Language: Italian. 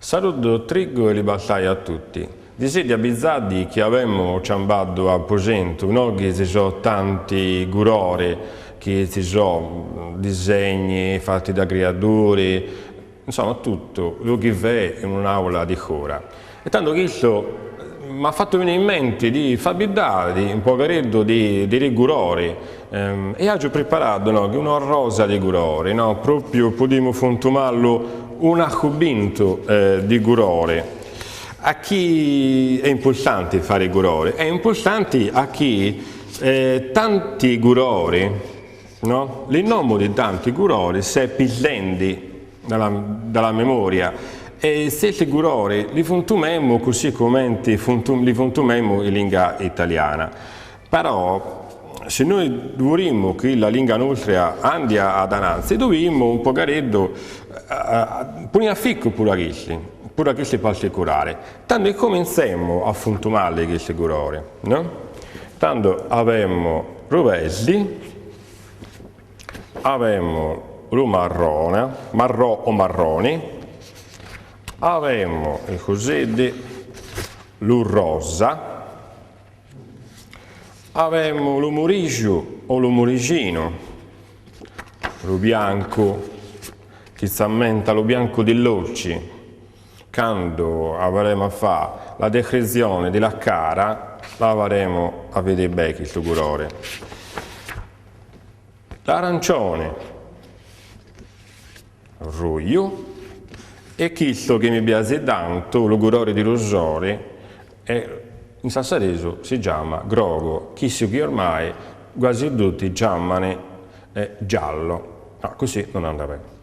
Saluto trigo e li battaglia a tutti. Disedi abizzati che avevamo ciambato a Posento, no? Che ci sono tanti gurori, che ci sono disegni fatti da creatori, insomma tutto, lo che vede in un'aula di cura. E tanto questo mi ha fatto venire in mente di fabidare un po' di rigurori e oggi ho preparato una rosa di gurori, no? Proprio potremmo fontumarlo un accubinto di gurori. A chi è importante fare i gurori? È importante a chi tanti gurori, no? Il nome di tanti gurori si è pislendi dalla memoria. E se i gurori li fontumemo così come li fontumemo in lingua italiana. Però se noi vorremmo che la lingua nostra andia ad avanti, dobbiamo un po' punire a ficco pure questi particolari. Tanto cominciamo a fontumare questi gurori, no? Tanto abbiamo rovesli, abbiamo lo marrone, marrò o marroni, abbiamo il cosiddetto lo rosa, abbiamo lo murigio o lo murigino, lo bianco, che si ammenta lo bianco di locci, quando avremo a fare la decrezione della cara, la avremo a vedere bene questo colore. L'arancione, roio, e questo che mi piace tanto, lo colore di rosori, in sassareso si chiama grogo, questo che ormai quasi tutti chiamano giallo, così non andava bene.